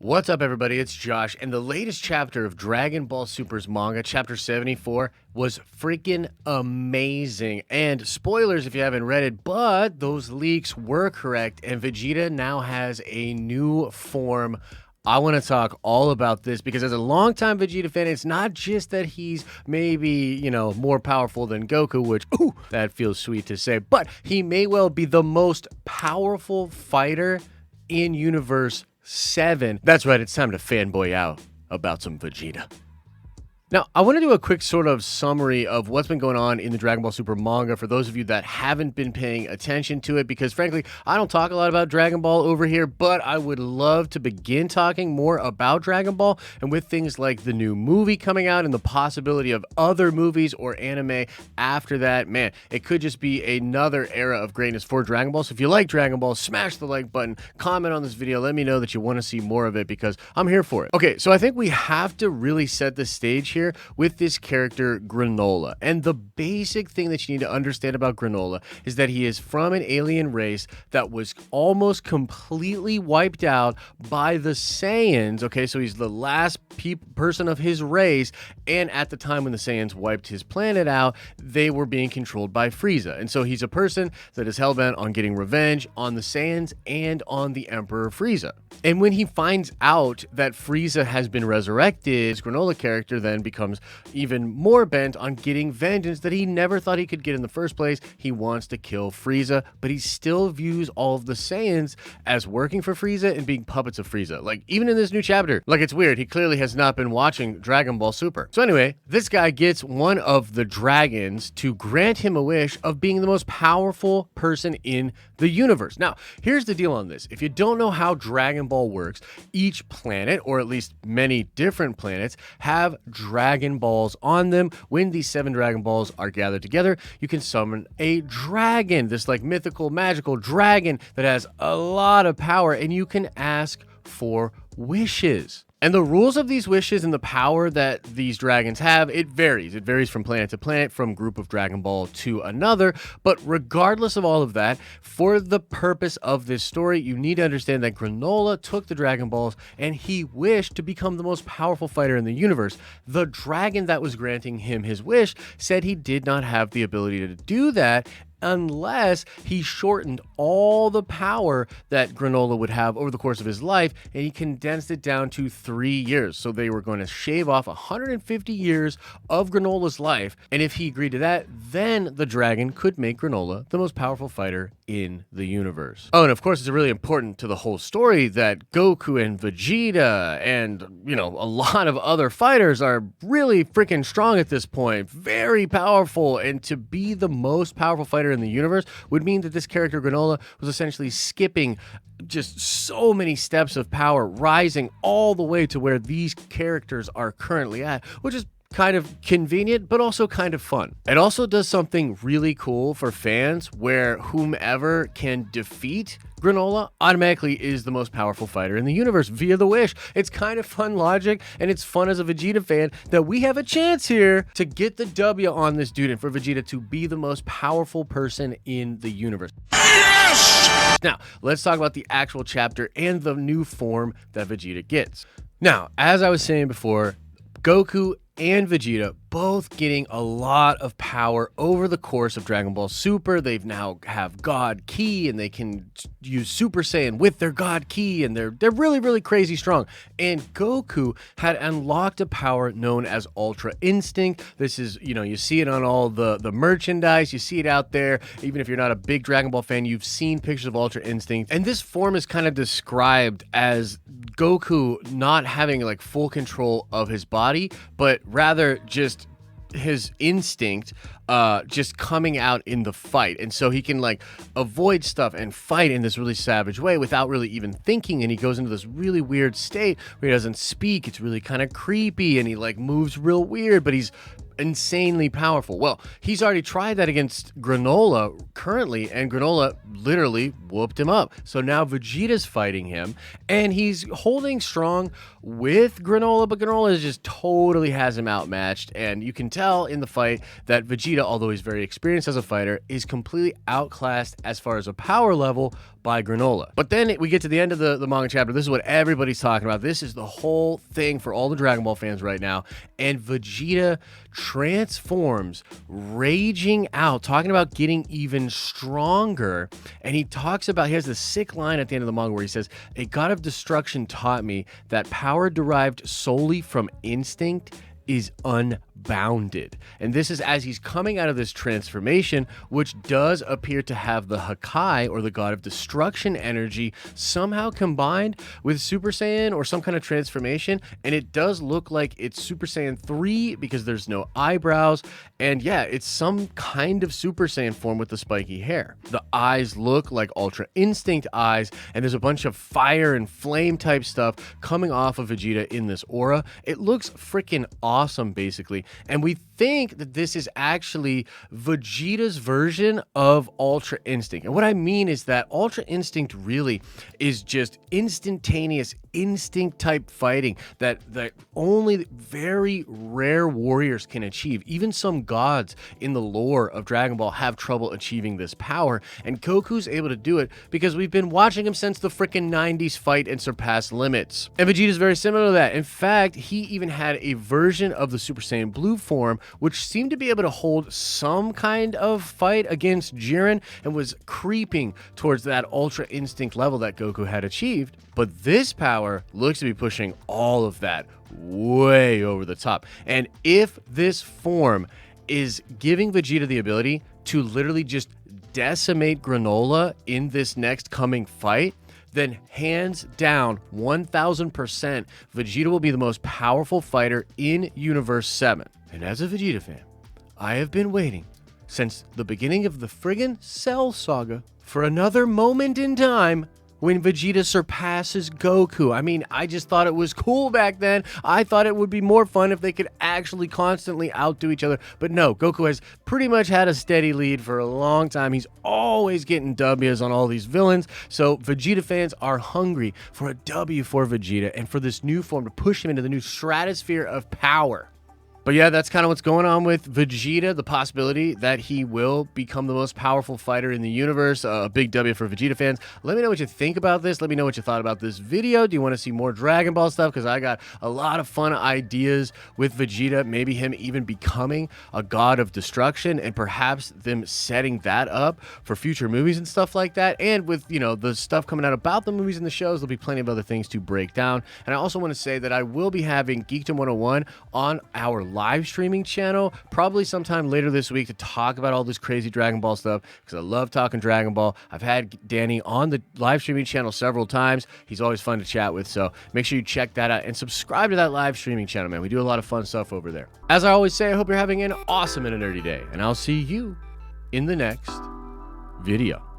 What's up, everybody? It's Josh, and the latest chapter of Dragon Ball Super's manga, chapter 74, was freaking amazing. And spoilers if you haven't read it, but those leaks were correct, and Vegeta now has a new form. I want to talk all about this because as a longtime Vegeta fan, it's not just that he's maybe, more powerful than Goku, which, ooh, that feels sweet to say, but he may well be the most powerful fighter in Universe 7. That's right, it's time to fanboy out about some Vegeta. Now, I want to do a quick sort of summary of what's been going on in the Dragon Ball Super manga for those of you that haven't been paying attention to it, because frankly, I don't talk a lot about Dragon Ball over here, but I would love to begin talking more about Dragon Ball, and with things like the new movie coming out and the possibility of other movies or anime after that, man, it could just be another era of greatness for Dragon Ball. So if you like Dragon Ball, smash the like button, comment on this video, let me know that you want to see more of it because I'm here for it. Okay, so I think we have to really set the stage here with this character Granola. And the basic thing that you need to understand about Granola is that he is from an alien race that was almost completely wiped out by the Saiyans. Okay, so he's the last person of his race, and at the time when the Saiyans wiped his planet out, they were being controlled by Frieza. And so he's a person that is hellbent on getting revenge on the Saiyans and on the Emperor Frieza. And when he finds out that Frieza has been resurrected, his Granola character then becomes even more bent on getting vengeance that he never thought he could get in the first place. He wants to kill Frieza, but he still views all of the Saiyans as working for Frieza and being puppets of Frieza. Like, even in this new chapter, like, it's weird. He clearly has not been watching Dragon Ball Super. So anyway, this guy gets one of the dragons to grant him a wish of being the most powerful person in the universe. Now, here's the deal on this. If you don't know how Dragon Ball works, each planet, or at least many different planets, have Dragon Balls on them. When these 7 Dragon Balls are gathered together, you can summon a dragon, this like mythical, magical dragon that has a lot of power, and you can ask for wishes. And the rules of these wishes and the power that these dragons have, it varies. It varies from planet to planet, from group of Dragon Ball to another. But regardless of all of that, for the purpose of this story, you need to understand that Granola took the Dragon Balls and he wished to become the most powerful fighter in the universe. The dragon that was granting him his wish said he did not have the ability to do that unless he shortened all the power that Granola would have over the course of his life, and he condensed it down to 3 years. So they were going to shave off 150 years of Granola's life, and if he agreed to that, then the dragon could make Granola the most powerful fighter in the universe. Oh, and of course, it's really important to the whole story that Goku and Vegeta and, a lot of other fighters are really freaking strong at this point, very powerful, and to be the most powerful fighter in the universe would mean that this character Granola was essentially skipping just so many steps of power, rising all the way to where these characters are currently at, which is kind of convenient, but also kind of fun. It also does something really cool for fans where whomever can defeat Granola automatically is the most powerful fighter in the universe via the wish. It's kind of fun logic, and it's fun as a Vegeta fan that we have a chance here to get the W on this dude and for Vegeta to be the most powerful person in the universe. Yes! Now, let's talk about the actual chapter and the new form that Vegeta gets. Now, as I was saying before, Goku and Vegeta both getting a lot of power over the course of Dragon Ball Super. They've now have God Ki, and they can use Super Saiyan with their God Ki, and they're really, really crazy strong. And Goku had unlocked a power known as Ultra Instinct. This is, you see it on all the merchandise, you see it out there. Even if you're not a big Dragon Ball fan, you've seen pictures of Ultra Instinct. And this form is kind of described as Goku not having like full control of his body, but rather just his instinct just coming out in the fight. And so he can like avoid stuff and fight in this really savage way without really even thinking, and he goes into this really weird state where he doesn't speak. It's really kind of creepy, and he like moves real weird, but he's insanely powerful. Well, he's already tried that against Granola currently, and Granola literally whooped him up. So now Vegeta's fighting him, and he's holding strong with Granola, but Granola just totally has him outmatched, and you can tell in the fight that Vegeta, although he's very experienced as a fighter, is completely outclassed as far as a power level by Granola. But then we get to the end of the manga chapter. This is what everybody's talking about. This is the whole thing for all the Dragon Ball fans right now. And Vegeta transforms, raging out, talking about getting even stronger. And he talks about, he has this sick line at the end of the manga where he says, "A god of destruction taught me that power derived solely from instinct is unbounded." And this is as he's coming out of this transformation, which does appear to have the Hakai, or the god of destruction energy, somehow combined with Super Saiyan or some kind of transformation. And it does look like it's Super Saiyan 3 because there's no eyebrows. And yeah, it's some kind of Super Saiyan form with the spiky hair. The eyes look like Ultra Instinct eyes, and there's a bunch of fire and flame type stuff coming off of Vegeta in this aura. It looks freaking awesome, basically. And we think that this is actually Vegeta's version of Ultra Instinct. And what I mean is that Ultra Instinct really is just instantaneous instinct type fighting that only very rare warriors can achieve. Even some gods in the lore of Dragon Ball have trouble achieving this power, and Goku's able to do it because we've been watching him since the freaking 90s fight and surpass limits. And Vegeta's very similar to that. In fact, he even had a version of the Super Saiyan Blue form which seemed to be able to hold some kind of fight against Jiren and was creeping towards that Ultra Instinct level that Goku had achieved. But this power looks to be pushing all of that way over the top. And if this form is giving Vegeta the ability to literally just decimate Granola in this next coming fight, then hands down, 1000%, Vegeta will be the most powerful fighter in Universe 7. And as a Vegeta fan, I have been waiting since the beginning of the friggin' Cell Saga for another moment in time when Vegeta surpasses Goku. I mean, I just thought it was cool back then. I thought it would be more fun if they could actually constantly outdo each other. But no, Goku has pretty much had a steady lead for a long time. He's always getting W's on all these villains. So Vegeta fans are hungry for a W for Vegeta and for this new form to push him into the new stratosphere of power. But yeah, that's kind of what's going on with Vegeta, the possibility that he will become the most powerful fighter in the universe. A big W for Vegeta fans. Let me know what you think about this. Let me know what you thought about this video. Do you want to see more Dragon Ball stuff? Because I got a lot of fun ideas with Vegeta, maybe him even becoming a god of destruction, and perhaps them setting that up for future movies and stuff like that. And with, you know, the stuff coming out about the movies and the shows, there'll be plenty of other things to break down. And I also want to say that I will be having Geekdom 101 on our live streaming channel probably sometime later this week to talk about all this crazy Dragon Ball stuff, because I love talking Dragon Ball. I've had Danny on the live streaming channel several times. He's always fun to chat with, so make sure you check that out and subscribe to that live streaming channel, man. We do a lot of fun stuff over there. As I always say, I hope you're having an awesome and a nerdy day, and I'll see you in the next video.